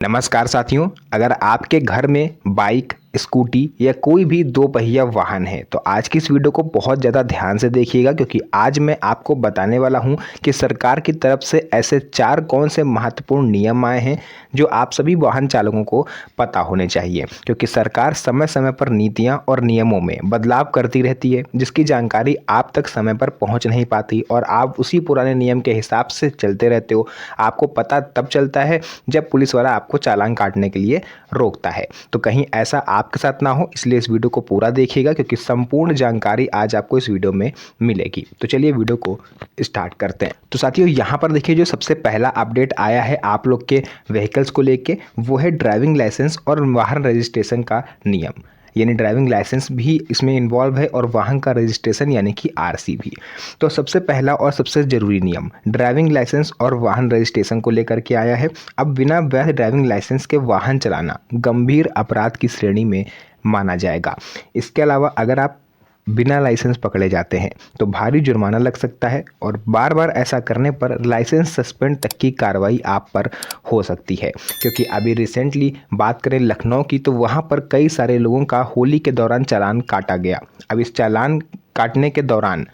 नमस्कार साथियों। अगर आपके घर में बाइक, स्कूटी या कोई भी दो पहिया वाहन है तो आज की इस वीडियो को बहुत ज़्यादा ध्यान से देखिएगा, क्योंकि आज मैं आपको बताने वाला हूं कि सरकार की तरफ से ऐसे 4 कौन से महत्वपूर्ण नियम आए हैं जो आप सभी वाहन चालकों को पता होने चाहिए। क्योंकि सरकार समय समय पर नीतियां और नियमों में बदलाव करती रहती है, जिसकी जानकारी आप तक समय पर पहुंच नहीं पाती और आप उसी पुराने नियम के हिसाब से चलते रहते हो। आपको पता तब चलता है जब पुलिस वाला आपको चालान काटने के लिए रोकता है। तो कहीं ऐसा आपके साथ ना हो, इसलिए इस वीडियो को पूरा देखिएगा, क्योंकि संपूर्ण जानकारी आज आपको इस वीडियो में मिलेगी। तो चलिए वीडियो को स्टार्ट करते हैं। तो साथियों, यहाँ पर देखिए, जो सबसे पहला अपडेट आया है आप लोग के व्हीकल्स को लेके, वो है ड्राइविंग लाइसेंस और वाहन रजिस्ट्रेशन का नियम। यानी ड्राइविंग लाइसेंस भी इसमें इन्वॉल्व है और वाहन का रजिस्ट्रेशन यानी कि आरसी भी। तो सबसे पहला और सबसे ज़रूरी नियम ड्राइविंग लाइसेंस और वाहन रजिस्ट्रेशन को लेकर के आया है। अब बिना वैध ड्राइविंग लाइसेंस के वाहन चलाना गंभीर अपराध की श्रेणी में माना जाएगा। इसके अलावा अगर आप बिना लाइसेंस पकड़े जाते हैं तो भारी जुर्माना लग सकता है और बार बार ऐसा करने पर लाइसेंस सस्पेंड तक की कार्रवाई आप पर हो सकती है। क्योंकि अभी रिसेंटली बात करें लखनऊ की, तो वहाँ पर कई सारे लोगों का होली के दौरान चालान काटा गया। अब इस चालान काटने के दौरान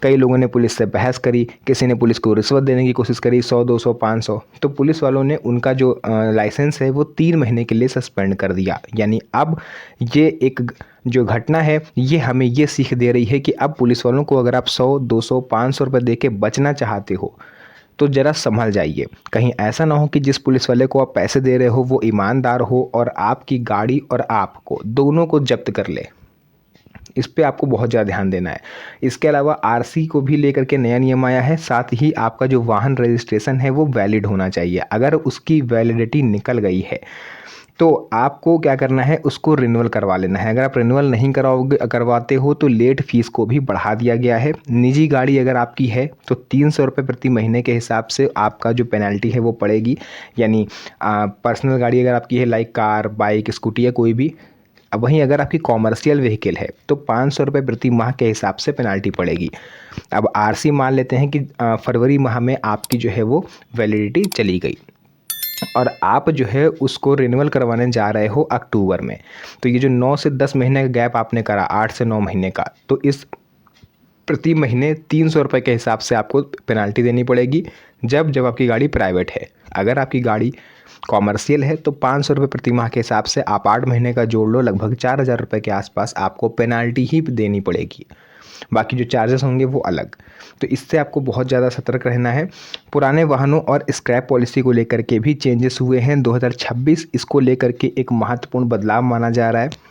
कई लोगों ने पुलिस से बहस करी, किसी ने पुलिस को रिश्वत देने की कोशिश करी, 100, 200, 500। तो पुलिस वालों ने उनका जो लाइसेंस है वो 3 महीने के लिए सस्पेंड कर दिया। यानी अब ये एक जो घटना है ये हमें ये सीख दे रही है कि अब पुलिस वालों को अगर आप 100, 200, 500 रुपये दे के बचना चाहते हो तो ज़रा संभल जाइए। कहीं ऐसा ना हो कि जिस पुलिस वाले को आप पैसे दे रहे हो वो ईमानदार हो और आपकी गाड़ी और आपको दोनों को जब्त कर ले। इस पे आपको बहुत ज़्यादा ध्यान देना है। इसके अलावा आरसी को भी लेकर के नया नियम आया है। साथ ही आपका जो वाहन रजिस्ट्रेशन है वो वैलिड होना चाहिए। अगर उसकी वैलिडिटी निकल गई है तो आपको क्या करना है, उसको रिन्यूअल करवा लेना है। अगर आप रिन्यूअल नहीं करवाते हो तो लेट फीस को भी बढ़ा दिया गया है। निजी गाड़ी अगर आपकी है तो 300 रुपये प्रति महीने के हिसाब से आपका जो पेनल्टी है वो पड़ेगी। यानी पर्सनल गाड़ी अगर आपकी है, लाइक कार, बाइक, स्कूटी या कोई भी। अब वहीं अगर आपकी कॉमर्शियल व्हीकल है तो 500 रुपये प्रति माह के हिसाब से पेनाल्टी पड़ेगी। अब आरसी मान लेते हैं कि फरवरी माह में आपकी जो है वो वैलिडिटी चली गई और आप जो है उसको रिन्यूअल करवाने जा रहे हो अक्टूबर में। तो ये जो 9 से 10 महीने का गैप आपने करा, 8 से 9 महीने का, तो इस प्रति महीने 300 रुपये के हिसाब से आपको पेनाल्टी देनी पड़ेगी जब आपकी गाड़ी प्राइवेट है। अगर आपकी गाड़ी कॉमर्शियल है तो 500 रुपये प्रति माह के हिसाब से आप 8 महीने का जोड़ लो, लगभग 4,000 रुपये के आसपास आपको पेनाल्टी ही देनी पड़ेगी। बाकी जो चार्जेस होंगे वो अलग। तो इससे आपको बहुत ज़्यादा सतर्क रहना है। पुराने वाहनों और स्क्रैप पॉलिसी को लेकर के भी चेंजेस हुए हैं 2026। इसको लेकर के एक महत्वपूर्ण बदलाव माना जा रहा है।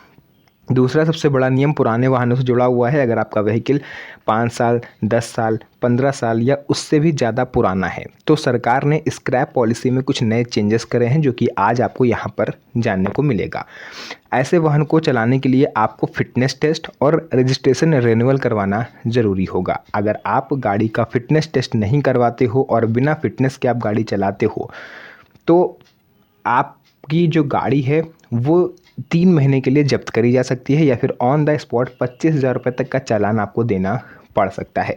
दूसरा सबसे बड़ा नियम पुराने वाहनों से जुड़ा हुआ है। अगर आपका व्हीकल 5 साल, 10 साल, 15 साल या उससे भी ज़्यादा पुराना है तो सरकार ने स्क्रैप पॉलिसी में कुछ नए चेंजेस करे हैं, जो कि आज आपको यहाँ पर जानने को मिलेगा। ऐसे वाहन को चलाने के लिए आपको फिटनेस टेस्ट और रजिस्ट्रेशन रिन्यूअल करवाना ज़रूरी होगा। अगर आप गाड़ी का फिटनेस टेस्ट नहीं करवाते हो और बिना फिटनेस के आप गाड़ी चलाते हो तो आपकी जो गाड़ी है वो 3 महीने के लिए जब्त करी जा सकती है या फिर ऑन द स्पॉट 25,000 रुपये तक का चालान आपको देना पड़ सकता है।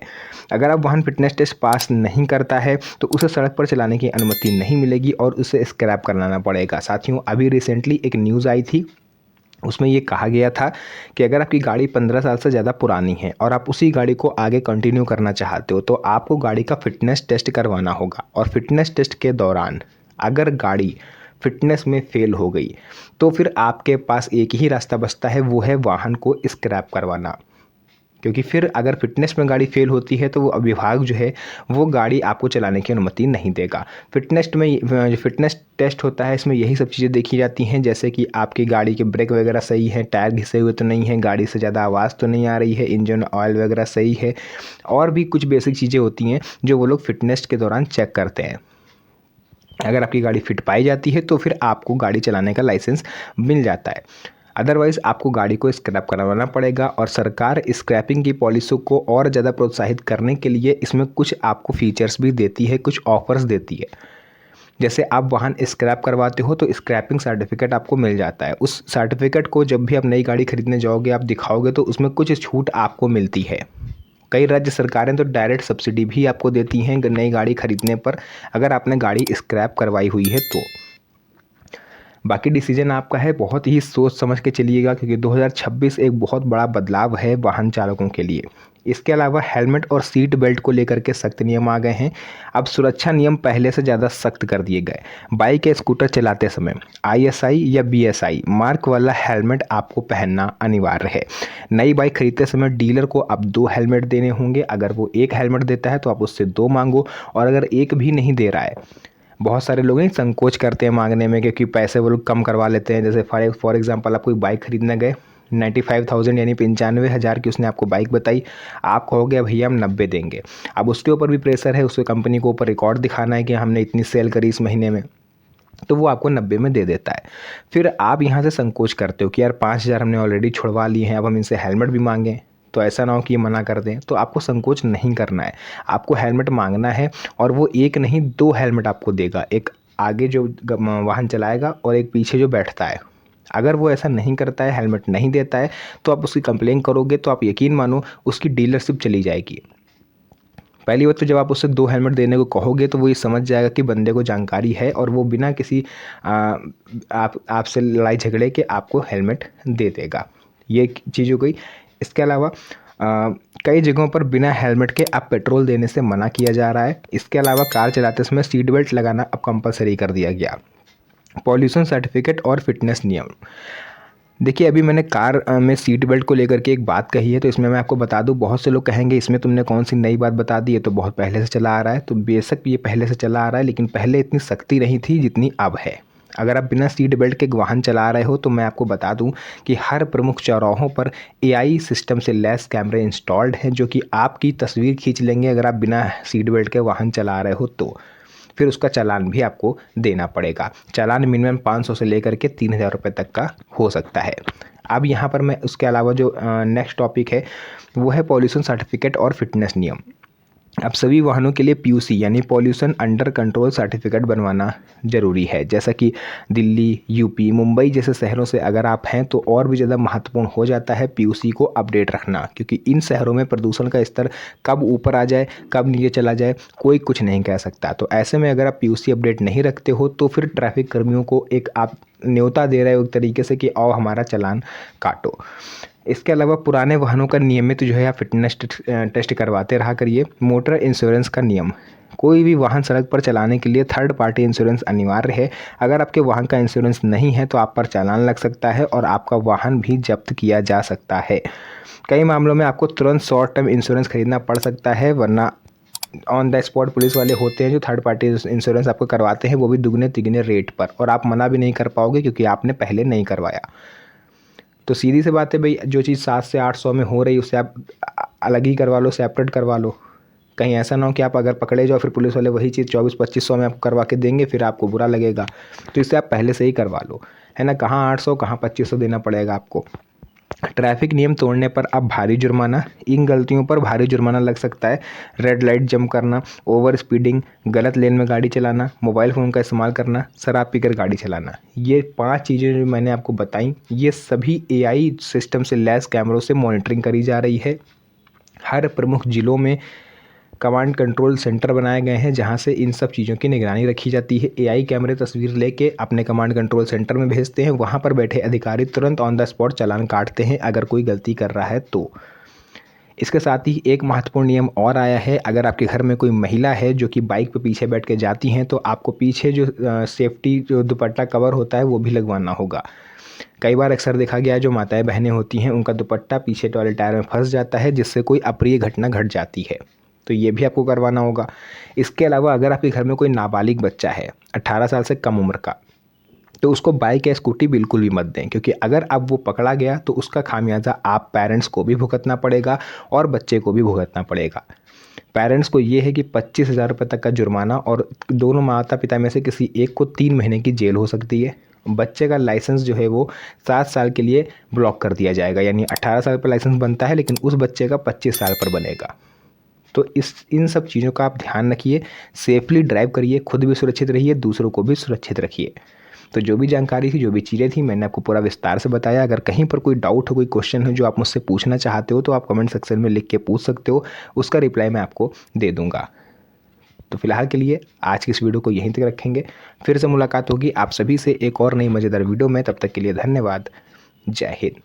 अगर आप वाहन फिटनेस टेस्ट पास नहीं करता है तो उसे सड़क पर चलाने की अनुमति नहीं मिलेगी और उसे स्क्रैप कराना पड़ेगा। साथियों, अभी रिसेंटली एक न्यूज़ आई थी, उसमें ये कहा गया था कि अगर आपकी गाड़ी 15 साल से ज़्यादा पुरानी है और आप उसी गाड़ी को आगे कंटिन्यू करना चाहते हो तो आपको गाड़ी का फिटनेस टेस्ट करवाना होगा। और फिटनेस टेस्ट के दौरान अगर गाड़ी फिटनेस में फेल हो गई तो फिर आपके पास एक ही रास्ता बचता है, वो है वाहन को स्क्रैप करवाना। क्योंकि फिर अगर फिटनेस में गाड़ी फेल होती है तो वो विभाग जो है वो गाड़ी आपको चलाने की अनुमति नहीं देगा। फिटनेस में जो फिटनेस टेस्ट होता है इसमें यही सब चीज़ें देखी जाती हैं, जैसे कि आपकी गाड़ी के ब्रेक वगैरह सही है, टायर घिसे हुए तो नहीं है, गाड़ी से ज़्यादा आवाज़ तो नहीं आ रही है, इंजन ऑयल वगैरह सही है, और भी कुछ बेसिक चीज़ें होती हैं जो वो लोग फिटनेस के दौरान चेक करते हैं। अगर आपकी गाड़ी फिट पाई जाती है तो फिर आपको गाड़ी चलाने का लाइसेंस मिल जाता है। अदरवाइज़ आपको गाड़ी को स्क्रैप करवाना पड़ेगा। और सरकार स्क्रैपिंग की पॉलिसी को और ज़्यादा प्रोत्साहित करने के लिए इसमें कुछ आपको फीचर्स भी देती है, कुछ ऑफर्स देती है। जैसे आप वाहन स्क्रैप करवाते हो तो स्क्रैपिंग सर्टिफिकेट आपको मिल जाता है। उस सर्टिफिकेट को जब भी आप नई गाड़ी खरीदने जाओगे आप दिखाओगे तो उसमें कुछ छूट आपको मिलती है। कई राज्य सरकारें तो डायरेक्ट सब्सिडी भी आपको देती हैं नई गाड़ी खरीदने पर, अगर आपने गाड़ी स्क्रैप करवाई हुई है तो। बाकी डिसीजन आपका है, बहुत ही सोच समझ के चलिएगा क्योंकि 2026 एक बहुत बड़ा बदलाव है वाहन चालकों के लिए। इसके अलावा हेलमेट और सीट बेल्ट को लेकर के सख्त नियम आ गए हैं। अब सुरक्षा नियम पहले से ज़्यादा सख्त कर दिए गए। बाइक या स्कूटर चलाते समय आईएसआई या बीएसआई मार्क वाला हेलमेट आपको पहनना अनिवार्य है। नई बाइक खरीदते समय डीलर को अब 2 हेलमेट देने होंगे। अगर वो 1 हेलमेट देता है तो आप उससे 2 मांगो, और अगर 1 भी नहीं दे रहा है, बहुत सारे लोग संकोच करते हैं मांगने में क्योंकि पैसे वो लोग कम करवा लेते हैं। जैसे फॉर एग्जांपल आप कोई बाइक खरीदने गए, 95,000 यानी 95,000 की उसने आपको बाइक बताई, आप कहोगे भैया हम 90 देंगे। अब उसके ऊपर भी प्रेशर है, उसके कंपनी को ऊपर रिकॉर्ड दिखाना है कि हमने इतनी सेल करी इस महीने में, तो वो आपको 90 में दे देता है। फिर आप यहाँ से संकोच करते हो कि यार 5,000 हमने ऑलरेडी छुड़वा लिए हैं, अब हम इनसे हेलमेट भी मांगें तो ऐसा ना हो कि ये मना कर दें। तो आपको संकोच नहीं करना है, आपको हेलमेट मांगना है, और वो 1 नहीं 2 हेलमेट आपको देगा, एक आगे जो वाहन चलाएगा और एक पीछे जो बैठता है। अगर वो ऐसा नहीं करता है, हेलमेट नहीं देता है, तो आप उसकी कंप्लेन करोगे तो आप यकीन मानो उसकी डीलरशिप चली जाएगी। पहली बात तो जब आप उससे 2 हेलमेट देने को कहोगे तो वो ये समझ जाएगा कि बंदे को जानकारी है और वो बिना किसी आपसे लड़ाई झगड़े के आपको हेलमेट दे देगा। ये एक चीज़ हो गई। इसके अलावा कई जगहों पर बिना हेलमेट के अब पेट्रोल देने से मना किया जा रहा है। इसके अलावा कार चलाते समय सीट बेल्ट लगाना अब कंपलसरी कर दिया गया। पॉल्यूशन सर्टिफिकेट और फिटनेस नियम। देखिए, अभी मैंने कार में सीट बेल्ट को लेकर के एक बात कही है, तो इसमें मैं आपको बता दूं, बहुत से लोग कहेंगे इसमें तुमने कौन सी नई बात बता दी, है तो बहुत पहले से चला आ रहा है। तो बेशक ये पहले से चला आ रहा है, लेकिन पहले इतनी सख्ती नहीं थी जितनी अब है। अगर आप बिना सीट बेल्ट के वाहन चला रहे हो तो मैं आपको बता दूं कि हर प्रमुख चौराहों पर एआई सिस्टम से लैस कैमरे इंस्टॉल्ड हैं, जो कि आपकी तस्वीर खींच लेंगे अगर आप बिना सीट बेल्ट के वाहन चला रहे हो तो। फिर उसका चालान भी आपको देना पड़ेगा। चालान मिनिमम 500 से लेकर के 3,000 रुपये तक का हो सकता है। अब यहाँ पर मैं उसके अलावा जो नेक्स्ट टॉपिक है वो है पॉल्यूशन सर्टिफिकेट और फिटनेस नियम। अब सभी वाहनों के लिए पीयूसी यानी पॉल्यूशन अंडर कंट्रोल सर्टिफिकेट बनवाना ज़रूरी है। जैसा कि दिल्ली, यूपी, मुंबई जैसे शहरों से अगर आप हैं तो और भी ज़्यादा महत्वपूर्ण हो जाता है पीयूसी को अपडेट रखना, क्योंकि इन शहरों में प्रदूषण का स्तर कब ऊपर आ जाए कब नीचे चला जाए कोई कुछ नहीं कह सकता। तो ऐसे में अगर आप पीयूसी अपडेट नहीं रखते हो तो फिर ट्रैफिक कर्मियों को एक आप न्योता दे रहे हो एक तरीके से कि आओ हमारा चालान काटो। इसके अलावा पुराने वाहनों का नियमित जो है आप फिटनेस टेस्ट करवाते रहा करिए। मोटर इंश्योरेंस का नियम। कोई भी वाहन सड़क पर चलाने के लिए थर्ड पार्टी इंश्योरेंस अनिवार्य है। अगर आपके वाहन का इंश्योरेंस नहीं है तो आप पर चालान लग सकता है और आपका वाहन भी जब्त किया जा सकता है। कई मामलों में आपको तुरंत शॉर्ट टर्म इंश्योरेंस खरीदना पड़ सकता है, वरना ऑन द स्पॉट पुलिस वाले होते हैं जो थर्ड पार्टी इंश्योरेंस आपको करवाते हैं, वो भी दुगने तिगने रेट पर, और आप मना भी नहीं कर पाओगे क्योंकि आपने पहले नहीं करवाया। तो सीधी सी बात है भाई, जो चीज़ 700 से 800 में हो रही उससे आप अलग ही करवा लो, सेपरेट करवा लो। कहीं ऐसा ना हो कि आप अगर पकड़े जाओ फिर पुलिस वाले वही चीज़ 2400-2500 में आपको करवा के देंगे, फिर आपको बुरा लगेगा। तो इससे आप पहले से ही करवा लो, है ना। कहाँ 800 कहाँ 2500 देना पड़ेगा आपको। ट्रैफिक नियम तोड़ने पर अब भारी जुर्माना। इन गलतियों पर भारी जुर्माना लग सकता है। रेड लाइट जंप करना, ओवर स्पीडिंग, गलत लेन में गाड़ी चलाना, मोबाइल फ़ोन का इस्तेमाल करना, शराब पीकर गाड़ी चलाना। ये 5 चीज़ें जो मैंने आपको बताई, ये सभी एआई सिस्टम से लैस कैमरों से मॉनिटरिंग करी जा रही है। हर प्रमुख ज़िलों में कमांड कंट्रोल सेंटर बनाए गए हैं जहां से इन सब चीज़ों की निगरानी रखी जाती है। एआई कैमरे तस्वीर लेके अपने कमांड कंट्रोल सेंटर में भेजते हैं, वहां पर बैठे अधिकारी तुरंत ऑन द स्पॉट चालान काटते हैं अगर कोई गलती कर रहा है तो। इसके साथ ही एक महत्वपूर्ण नियम और आया है। अगर आपके घर में कोई महिला है जो कि बाइक पे पीछे बैठ के जाती हैं तो आपको पीछे जो सेफ्टी जो दुपट्टा कवर होता है वो भी लगवाना होगा। कई बार अक्सर देखा गया है जो माताएं बहनें होती हैं उनका दुपट्टा पीछे वाले टायर में फंस जाता है, जिससे कोई अप्रिय घटना घट जाती है, तो ये भी आपको करवाना होगा। इसके अलावा अगर आपके घर में कोई नाबालिग बच्चा है 18 साल से कम उम्र का, तो उसको बाइक या स्कूटी बिल्कुल भी मत दें, क्योंकि अगर अब वो पकड़ा गया तो उसका खामियाजा आप पेरेंट्स को भी भुगतना पड़ेगा और बच्चे को भी भुगतना पड़ेगा। पेरेंट्स को ये है कि 25,000 रुपये तक का जुर्माना और दोनों माता पिता में से किसी एक को 3 महीने की जेल हो सकती है। बच्चे का लाइसेंस जो है वो 7 साल के लिए ब्लॉक कर दिया जाएगा, यानी 18 साल पर लाइसेंस बनता है लेकिन उस बच्चे का 25 साल पर बनेगा। तो इन सब चीज़ों का आप ध्यान रखिए, सेफली ड्राइव करिए, खुद भी सुरक्षित रहिए, दूसरों को भी सुरक्षित रखिए। तो जो भी जानकारी थी, जो भी चीज़ें थी, मैंने आपको पूरा विस्तार से बताया। अगर कहीं पर कोई डाउट हो, कोई क्वेश्चन है जो आप मुझसे पूछना चाहते हो तो आप कमेंट सेक्शन में लिख के पूछ सकते हो, उसका रिप्लाई मैं आपको दे दूँगा। तो फिलहाल के लिए आज की इस वीडियो को यहीं तक रखेंगे। फिर से मुलाकात होगी आप सभी से एक और नई मज़ेदार वीडियो में। तब तक के लिए धन्यवाद। जय हिंद।